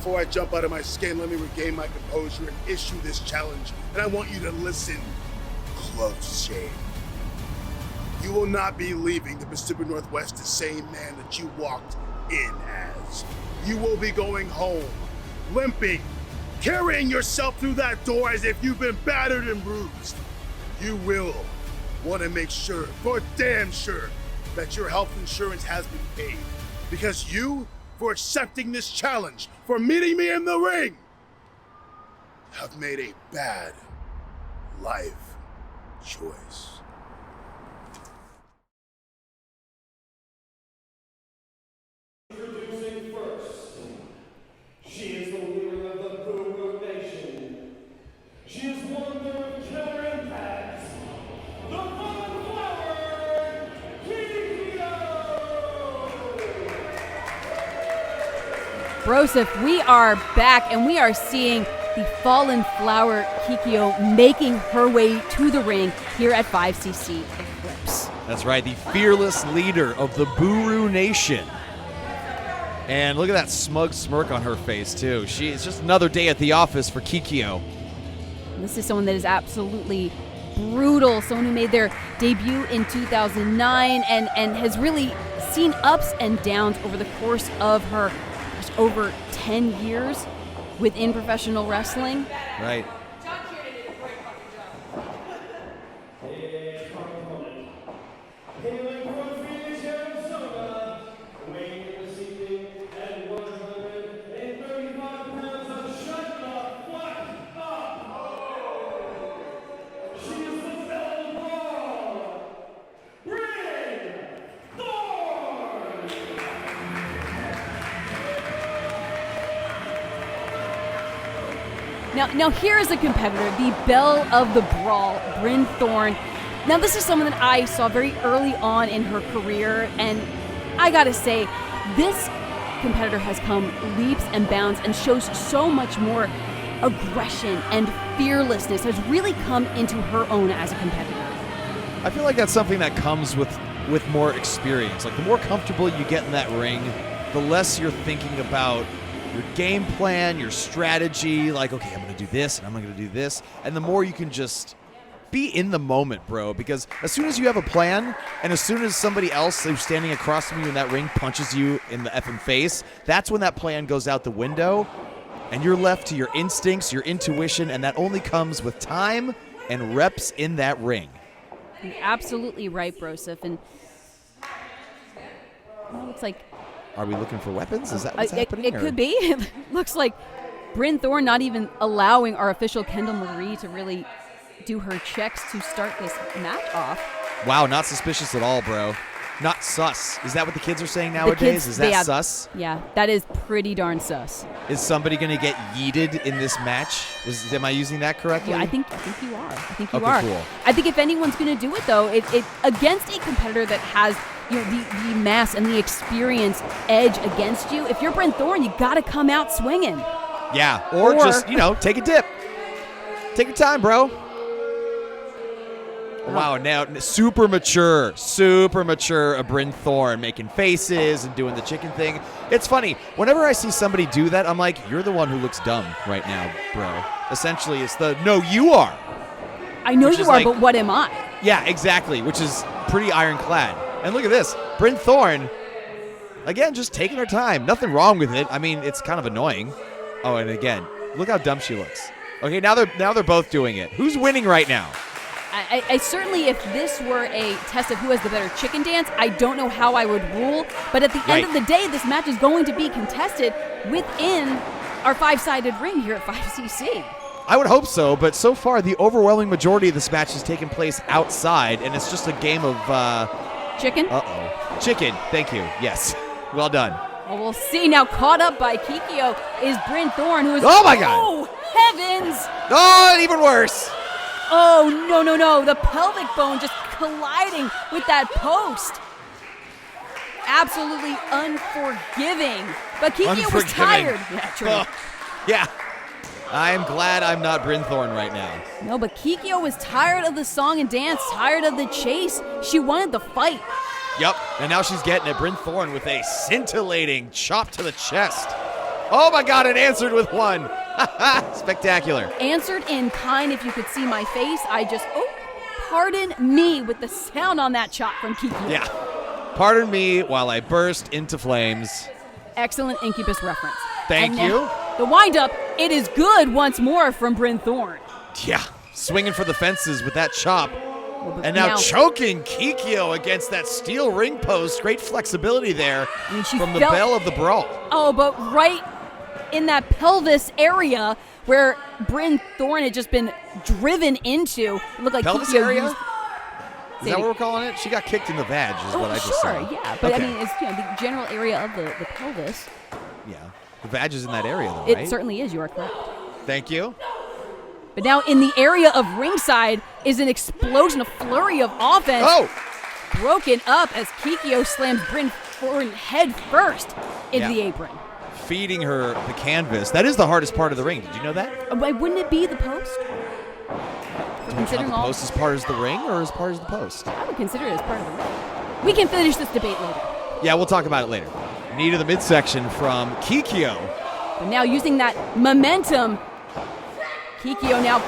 before I jump out of my skin, let me regain my composure and issue this challenge. And I want you to listen close, Shane. You will not be leaving the Pacific Northwest the same man that you walked in as. You will be going home, limping, carrying yourself through that door as if you've been battered and bruised. You will want to make sure, for damn sure, that your health insurance has been paid. Because you, for accepting this challenge, for meeting me in the ring, have made a bad life choice. Introducing first, she is the leader of the Boo Nation. She is wonder of killer impacts, the Fun Flower, Kikyo! Broseph, we are back and we are seeing the fallen flower Kikyo making her way to the ring here at 5cc ECLIPSE. That's right, the fearless leader of the Boo Nation. And look at that smug smirk on her face, too. It's just another day at the office for Kikyo. This is someone that is absolutely brutal, someone who made their debut in 2009 and has really seen ups and downs over the course of her over 10 years within professional wrestling. Right. Now here is a competitor, the belle of the brawl, Bryn Thorne. Now this is someone that I saw very early on in her career, and I gotta say, this competitor has come leaps and bounds and shows so much more aggression and fearlessness, has really come into her own as a competitor. I feel like that's something that comes with more experience. Like, the more comfortable you get in that ring, the less you're thinking about your game plan, your strategy, like, okay, I'm going to do this and I'm going to do this. And the more you can just be in the moment, bro, because as soon as you have a plan and as soon as somebody else who's standing across from you in that ring punches you in the effing face, that's when that plan goes out the window and you're left to your instincts, your intuition, and that only comes with time and reps in that ring. You're absolutely right, Broseph. And it's like, are we looking for weapons? Is that what's happening? It could be. It looks like Bryn Thorne not even allowing our official Kendall Marie to really do her checks to start this match off. Wow, not suspicious at all, bro. Not sus. Is that what the kids are saying nowadays? Is that sus? Yeah, that is pretty darn sus. Is somebody going to get yeeted in this match? Am I using that correctly? Yeah, I think you are. Okay, cool. I think if anyone's going to do it, though, it against a competitor that has the mass and the experience edge against you, if you're Bryn Thorne, you got to come out swinging. Yeah, or just, take a dip. Take your time, bro. Wow, now super mature of Bryn Thorne, making faces and doing the chicken thing. It's funny. Whenever I see somebody do that, I'm like, you're the one who looks dumb right now, bro. Essentially, it's no, you are. I know you are, but what am I? Yeah, exactly, which is pretty ironclad. And look at this. Bryn Thorne, again, just taking her time. Nothing wrong with it. I mean, it's kind of annoying. Oh, and again, look how dumb she looks. Okay, now they're both doing it. Who's winning right now? I certainly, if this were a test of who has the better chicken dance, I don't know how I would rule. But at the end of the day, this match is going to be contested within our 5-sided ring here at 5cc. I would hope so, but so far the overwhelming majority of this match has taken place outside, and it's just a game of... chicken? Uh-oh. Chicken, thank you. Yes. Well done. Well, we'll see. Now caught up by Kikyo is Bryn Thorne, who is... Oh, my God! Oh, heavens! Oh, even worse! Oh, no. The pelvic bone just colliding with that post. Absolutely unforgiving. But Kikyo was tired. Yeah, true. Oh, yeah. I'm glad I'm not Bryn Thorne right now. No, but Kikyo was tired of the song and dance, tired of the chase. She wanted the fight. Yep, and now she's getting it. Bryn Thorne with a scintillating chop to the chest. Oh my God, it answered with one. Spectacular. Answered in kind. If you could see my face, pardon me with the sound on that chop from Kikyo. Yeah. Pardon me while I burst into flames. Excellent Incubus reference. Thank you. The wind-up, it is good once more from Bryn Thorne. Yeah, swinging for the fences with that chop. But And now choking Kikyo against that steel ring post. Great flexibility there from the bell of the brawl. Oh, but right in that pelvis area where Bryn Thorne had just been driven into. It looked like Pelvis Kikyo area? used- Is that what we're calling it? She got kicked in the vag is what I just saw. Sure, yeah. But Okay. I mean, it's the general area of the pelvis. Yeah, the vag is in that area though, right? It certainly is, you are correct. Thank you. But now in the area of ringside is an explosion, a flurry of offense. Oh! Broken up as Kikyo slams Bryn Thorne head first into the apron. Feeding her the canvas. That is the hardest part of the ring. Did you know that? Wouldn't it be the post? Considering the all, post as part of the ring or as part of the post? I would consider it as part of the ring. We can finish this debate later. Yeah, we'll talk about it later. Knee to the midsection from Kikyo. But now using that momentum, Kikyo now.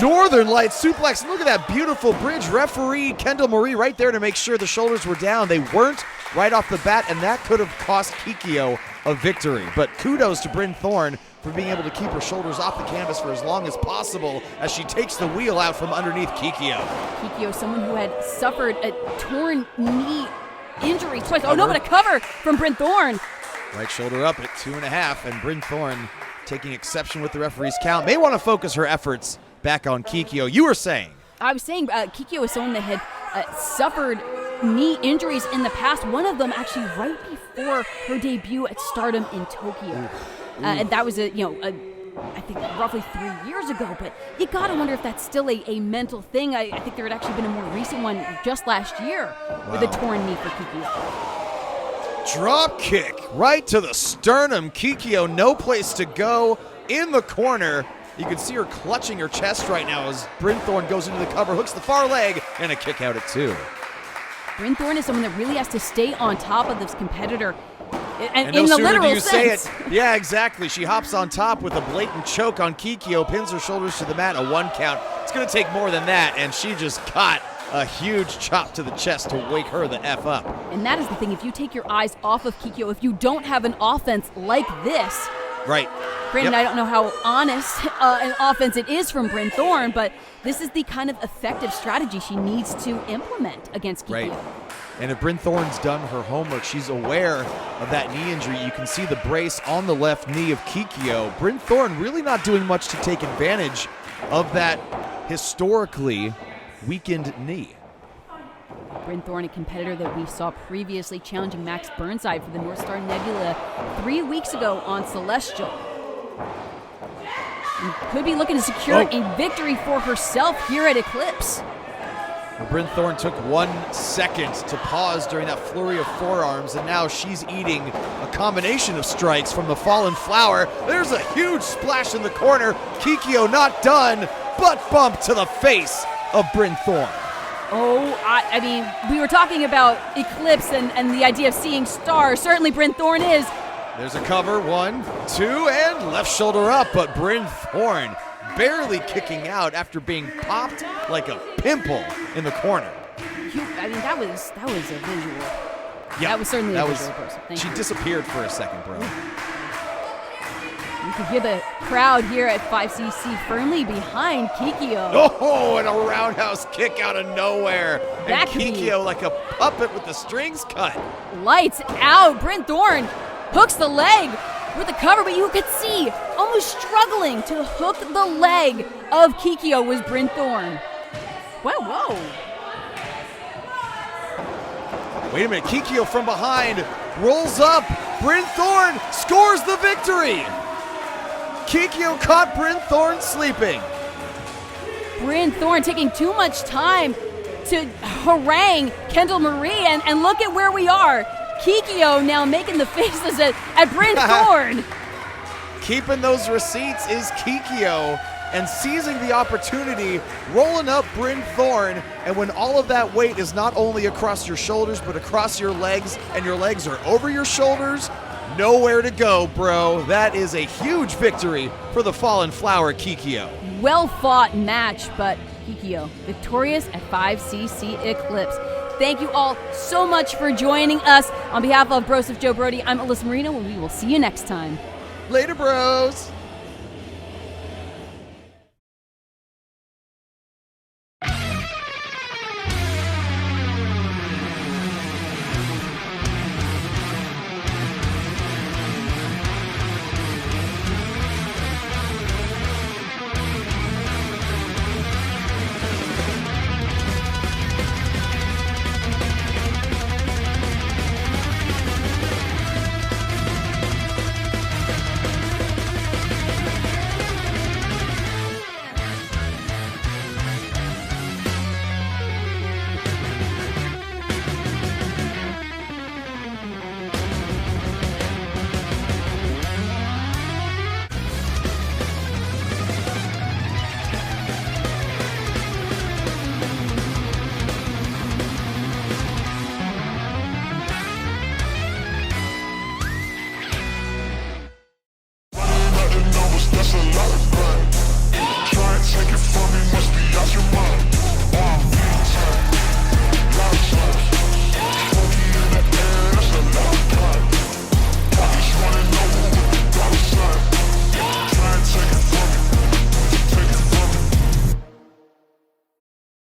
Northern Light suplex. And look at that beautiful bridge. Referee Kendall Marie right there to make sure the shoulders were down. They weren't right off the bat, and that could have cost Kikyo a victory. But kudos to Bryn Thorne for being able to keep her shoulders off the canvas for as long as possible as she takes the wheel out from underneath Kikyo. Kikyo, someone who had suffered a torn knee injury twice. Oh no, but a cover from Bryn Thorne. Right shoulder up at 2.5, and Bryn Thorne taking exception with the referee's count. May want to focus her efforts back on Kikyo. You were saying? I was saying Kikyo is someone that had suffered knee injuries in the past. One of them actually right before her debut at Stardom in Tokyo. And that was I think roughly 3 years ago. But you gotta wonder if that's still a mental thing. I think there had actually been a more recent one just last year with a torn knee for Kikyo. Drop kick right to the sternum. Kikyo, no place to go in the corner. You can see her clutching her chest right now as Bryn Thorne goes into the cover, hooks the far leg, and a kick out at 2. Bryn Thorne is someone that really has to stay on top of this competitor. And no in the sooner literal do you sense. say it. Yeah, exactly. She hops on top with a blatant choke on Kikyo, pins her shoulders to the mat, a 1 count. It's going to take more than that, and she just caught a huge chop to the chest to wake her the F up. And that is the thing. If you take your eyes off of Kikyo, if you don't have an offense like this, right. Brandon, I don't know how honest an offense it is from Bryn Thorne, but this is the kind of effective strategy she needs to implement against Kikyo. Right. And if Bryn Thorne's done her homework, she's aware of that knee injury. You can see the brace on the left knee of Kikyo. Bryn Thorne really not doing much to take advantage of that historically weakened knee. Bryn Thorne, a competitor that we saw previously challenging Max Burnside for the North Star Nebula 3 weeks ago on Celestial. And could be looking to secure a victory for herself here at Eclipse. Bryn Thorne took 1 second to pause during that flurry of forearms, and now she's eating a combination of strikes from the fallen Flower. There's a huge splash in the corner. Kikyo not done. Butt bump to the face of Bryn Thorne. Oh, I mean, we were talking about Eclipse and the idea of seeing stars. Certainly Bryn Thorne is. There's a cover, 1, 2, and left shoulder up, but Bryn Thorne barely kicking out after being popped like a pimple in the corner. That was a visual. Yeah, that was certainly a visual. She disappeared for a second, bro. You can hear the crowd here at 5cc firmly behind Kikyo. Oh, and a roundhouse kick out of nowhere. That and Kikyo like a puppet with the strings cut. Lights out. Bryn Thorne hooks the leg with the cover, but you could see almost struggling to hook the leg of Kikyo was Bryn Thorne. Whoa. Wait a minute, Kikyo from behind rolls up. Bryn Thorne scores the victory. Kikyo caught Bryn Thorne sleeping. Bryn Thorne taking too much time to harangue Kendall Marie, and look at where we are. Kikyo now making the faces at Bryn Thorne. Keeping those receipts is Kikyo, and seizing the opportunity, rolling up Bryn Thorne, and when all of that weight is not only across your shoulders, but across your legs, and your legs are over your shoulders, nowhere to go, bro. That is a huge victory for the Fallen Flower Kikyo. Well fought match, but Kikyo victorious at 5cc Eclipse. Thank you all so much for joining us. On behalf of Broseph, Joe, Brody, I'm Alyssa Marino, and we will see you next time. Later, bros.